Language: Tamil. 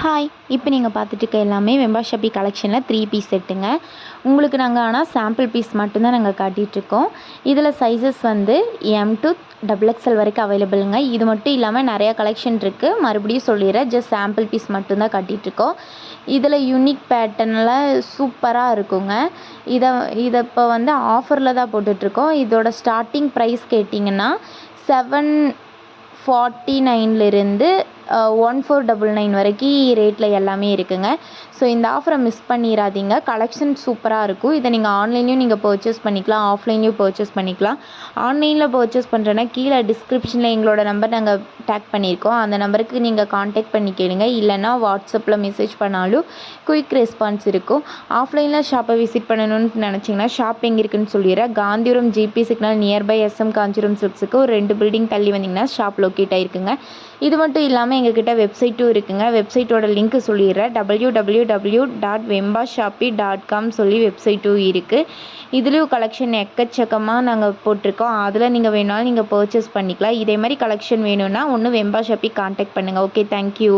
ஹாய்! இப்போ நீங்கள் பார்த்துட்டு இருக்க எல்லாமே வெம்பா ஷாப்பி கலெக்ஷனில் 3 பீஸ் செட்டுங்க. உங்களுக்கு நாங்கள் ஆனால் சாம்பிள் பீஸ் மட்டும்தான் நாங்கள் காட்டிகிட்ருக்கோம். இதில் சைஸஸ் வந்து எம் டு XXL வரைக்கும் அவைலபிளுங்க. இது மட்டும் இல்லாமல் நிறையா கலெக்ஷன் இருக்குது. மறுபடியும் சொல்லிடுறேன், ஜஸ்ட் சாம்பிள் பீஸ் மட்டும்தான் காட்டிகிட்ருக்கோம். இதில் யூனிக் பேட்டர்னில் சூப்பராக இருக்குங்க. இதை இப்போ வந்து ஆஃபரில் தான் போட்டுட்ருக்கோம். இதோட ஸ்டார்டிங் ப்ரைஸ் கேட்டிங்கன்னா 749லேருந்து 1499 வரைக்கும் ரேட்டில் எல்லாமே இருக்குங்க. ஸோ இந்த ஆஃபரை மிஸ் பண்ணிடாதீங்க. கலெக்ஷன் சூப்பராக இருக்கும். இதை நீங்கள் ஆன்லைன்லேயும் நீங்கள் பர்ச்சேஸ் பண்ணிக்கலாம், ஆஃப்லைன்லேயும் பர்ச்சேஸ் பண்ணிக்கலாம். ஆன்லைனில் பர்ச்சேஸ் பண்ணுறேன்னா கீழே டிஸ்கிரிப்ஷனில் எங்களோட நம்பர் நாங்கள் டேக் பண்ணியிருக்கோம். அந்த நம்பருக்கு நீங்கள் காண்டாக்ட் பண்ணி கேளுங்க. இல்லைனா வாட்ஸ்அப்பில் மெசேஜ் பண்ணாலும் குயிக் ரெஸ்பான்ஸ் இருக்கும். ஆஃப்லைனில் ஷாப்பை விசிட் பண்ணணும்னு நினச்சிங்கன்னா ஷாப் எங்கே இருக்குதுன்னு சொல்லிடுறேன். Gandhipuram GP signal nearby SM Kanchipuram சில்க்ஸுக்கு ஒரு 2 பில்டிங் தள்ளி வந்தீங்கன்னா ஷாப் லொக்கேட் ஆகிருக்குங்க. இது மட்டும் இல்லாமல் எங்ககிட்ட வெப்சைட்டும் இருக்குங்க. வெப்சைட்டோட லிங்க் சொல்லிடுறேன். www.vembashappy.com சொல்லி வெப்சைட்டும் இருக்குது. இதுலேயும் கலெக்ஷன் எக்கச்சக்கமாக நாங்கள் போட்டிருக்கோம். அதில் நீங்கள் வேணாலும் நீங்கள் பர்ச்சேஸ் பண்ணிக்கலாம். இதே மாதிரி கலெக்ஷன் வேணும்னா ஒன்று வெம்பா ஷாப்பி காண்டாக்ட் பண்ணுங்கள். Okay, thank you.